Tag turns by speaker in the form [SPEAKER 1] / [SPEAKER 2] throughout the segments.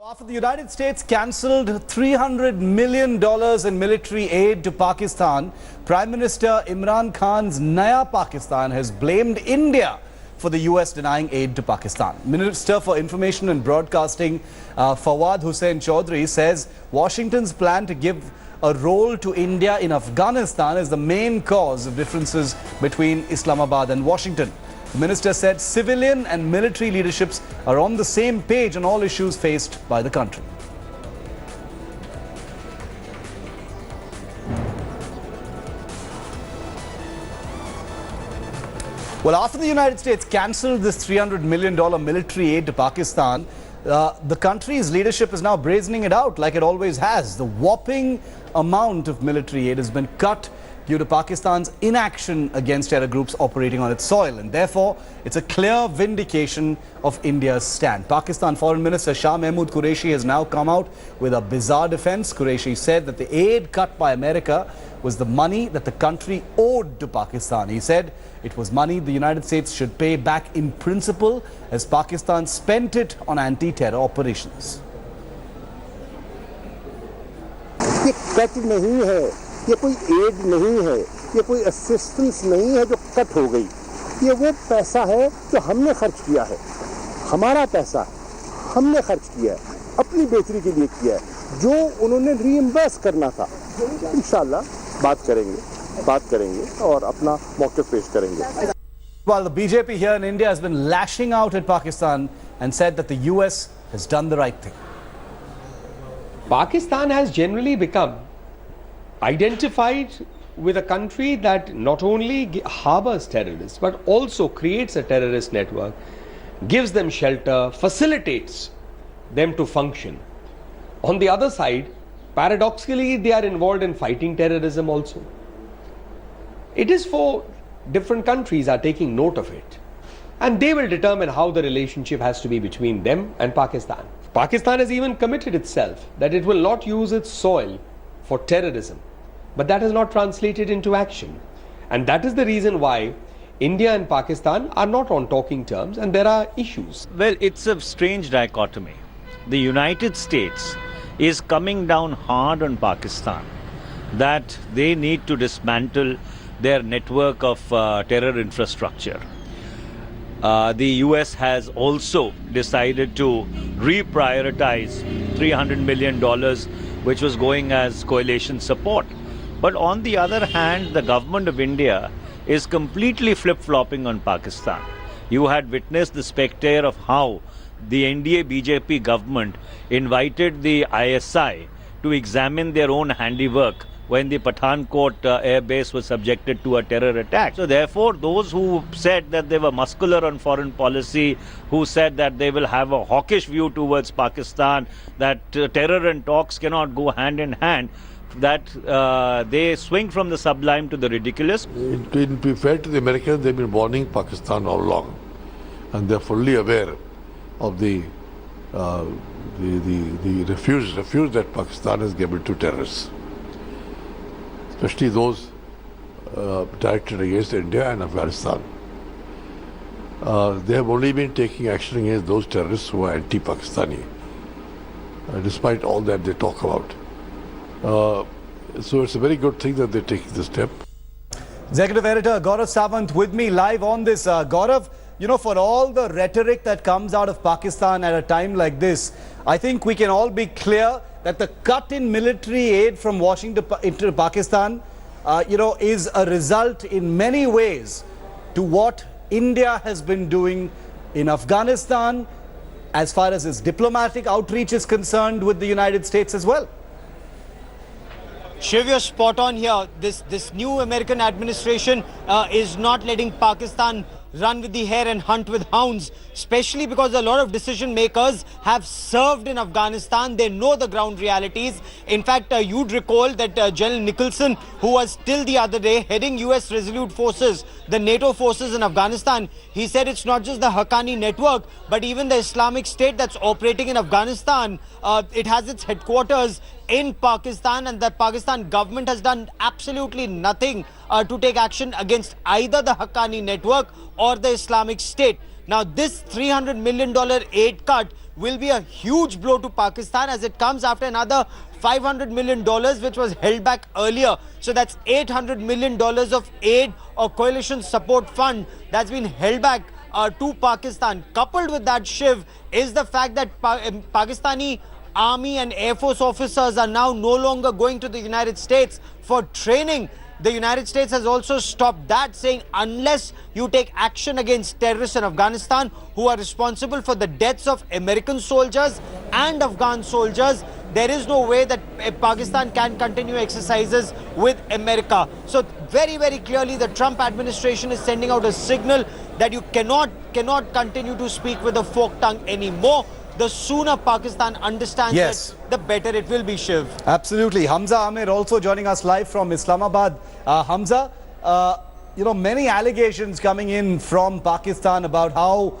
[SPEAKER 1] After the United States cancelled $300 million in military aid to Pakistan, Prime Minister Imran Khan's Naya Pakistan has blamed India for the US denying aid to Pakistan. Minister for Information and Broadcasting Fawad Hussain Chaudhry says Washington's plan to give a role to India in Afghanistan is the main cause of differences between Islamabad and Washington. The minister said civilian and military leaderships are on the same page on all issues faced by the country. Well, after the United States cancelled this $300 million military aid to Pakistan, the country's leadership is now brazening it out like it always has. The whopping amount of military aid has been cut due to Pakistan's inaction against terror groups operating on its soil, and therefore it's a clear vindication of India's stand. Pakistan Foreign Minister Shah Mahmood Qureshi has now come out with a bizarre defense. Qureshi said that the aid cut by America was the money that the country owed to Pakistan. He said it was money the United States should pay back in principle as Pakistan spent it on anti-terror operations.
[SPEAKER 2] ये कोई add नहीं है, ये कोई assistance नहीं है जो cut हो गई। ये वो पैसा है जो हमने खर्च किया है, हमारा पैसा हमने खर्च किया है, अपनी बेहतरी के लिए किया है, जो उन्होंने रीइंबर्स करना था। इंशाल्लाह बात करेंगे और अपना मौक़िफ़ पेश करेंगे।
[SPEAKER 1] While the BJP here in India has been lashing out at Pakistan and said that the US has done the right thing.
[SPEAKER 3] Pakistan has generally become identified with a country that not only harbors terrorists but also creates a terrorist network, gives them shelter, facilitates them to function. On the other side, paradoxically, they are involved in fighting terrorism also. It is for different countries are taking note of it, and they will determine how the relationship has to be between them and Pakistan. Pakistan has even committed itself that it will not use its soil for terrorism, but that is not translated into action, and that is the reason why India and Pakistan are not on talking terms and there are issues.
[SPEAKER 4] Well, it's a strange dichotomy. The United States is coming down hard on Pakistan that they need to dismantle their network of terror infrastructure. The US has also decided to reprioritize $300 million which was going as coalition support. But on the other hand, the government of India is completely flip-flopping on Pakistan. You had witnessed the spectre of how the NDA BJP government invited the ISI to examine their own handiwork when the Pathankot air base was subjected to a terror attack. So therefore, those who said that they were muscular on foreign policy, who said that they will have a hawkish view towards Pakistan, that terror and talks cannot go hand in hand, that they swing from the sublime to the ridiculous.
[SPEAKER 5] To be fair to the Americans, they've been warning Pakistan all along, and they're fully aware of the refuge that Pakistan has given to terrorists, especially those directed against India and Afghanistan. They have only been taking action against those terrorists who are anti-Pakistani, despite all that they talk about. So it's a very good thing that they're taking this step.
[SPEAKER 1] Executive Editor Gaurav Sawant with me live on this. Gaurav, you know, for all the rhetoric that comes out of Pakistan at a time like this, I think we can all be clear that the cut in military aid from Washington into Pakistan, is a result in many ways to what India has been doing in Afghanistan as far as its diplomatic outreach is concerned with the United States as well.
[SPEAKER 6] Shiv, you're spot on here. This new American administration is not letting Pakistan run with the hare and hunt with hounds, especially because a lot of decision makers have served in Afghanistan. They know the ground realities. In fact, you'd recall that General Nicholson, who was till the other day heading US Resolute Forces, the NATO forces in Afghanistan, he said it's not just the Haqqani network, but even the Islamic State that's operating in Afghanistan. It has its headquarters in Pakistan, and the Pakistan government has done absolutely nothing to take action against either the Haqqani network or the Islamic State. Now, this $300 million aid cut will be a huge blow to Pakistan, as it comes after another $500 million which was held back earlier. So that's $800 million of aid or coalition support fund that's been held back to Pakistan. Coupled with that, Shiv, is the fact that Pakistani Army and Air Force officers are now no longer going to the United States for training. The United States has also stopped that, saying unless you take action against terrorists in Afghanistan who are responsible for the deaths of American soldiers and Afghan soldiers, there is no way that Pakistan can continue exercises with America. So very, very clearly the Trump administration is sending out a signal that you cannot continue to speak with a forked tongue anymore. The sooner Pakistan understands it, the better it will be, Shiv.
[SPEAKER 1] Absolutely. Hamza Amir also joining us live from Islamabad. Hamza, many allegations coming in from Pakistan about how,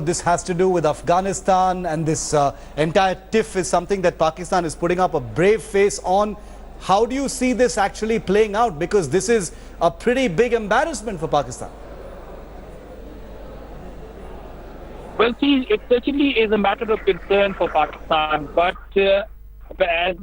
[SPEAKER 1] this has to do with Afghanistan, and this entire tiff is something that Pakistan is putting up a brave face on. How do you see this actually playing out? Because this is a pretty big embarrassment for Pakistan.
[SPEAKER 7] Well, see, it certainly is a matter of concern for Pakistan, but as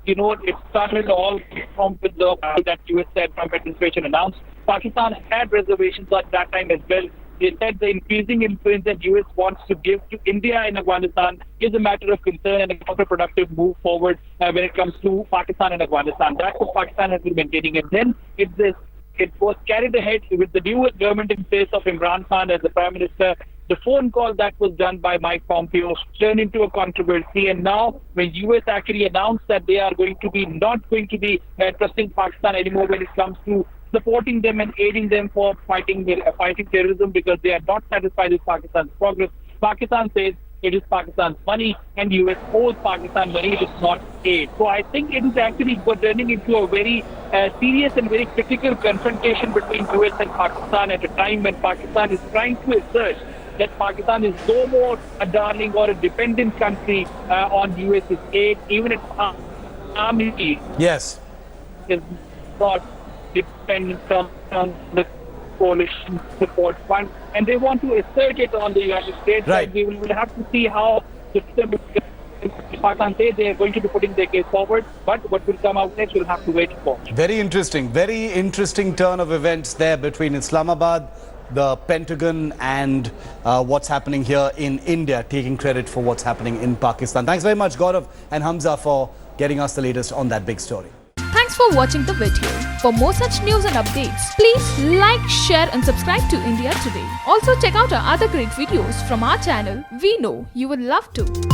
[SPEAKER 7] you know, it started all from the that US Trump administration announced. Pakistan had reservations at that time as well. They said the increasing influence that US wants to give to India and Afghanistan is a matter of concern and a counterproductive move forward when it comes to Pakistan and Afghanistan. That's what Pakistan has been maintaining. And then it was carried ahead with the new government in place of Imran Khan as the Prime Minister. The phone call that was done by Mike Pompeo turned into a controversy, and now when US actually announced that they are not going to be trusting Pakistan anymore when it comes to supporting them and aiding them for fighting terrorism because they are not satisfied with Pakistan's progress, Pakistan says it is Pakistan's money and US owes Pakistan money, it is not aid. So I think it is actually turning into a very serious and very critical confrontation between US and Pakistan at a time when Pakistan is trying to assert that Pakistan is no more a darling or a dependent country on US's aid. Even its army is not dependent on the coalition support fund. And they want to assert it on the United States.
[SPEAKER 1] Right.
[SPEAKER 7] And we will have to see how Pakistan say they are going to be putting their case forward. But what will come out next, we'll have to wait for.
[SPEAKER 1] Very interesting turn of events there between Islamabad, the Pentagon, and what's happening here in India, taking credit for what's happening in Pakistan. Thanks very much, Gaurav and Hamza, for getting us the latest on that big story.
[SPEAKER 8] Thanks for watching the video. For more such news and updates, please like, share and subscribe to India Today. Also check out our other great videos from our channel. We know you will love to.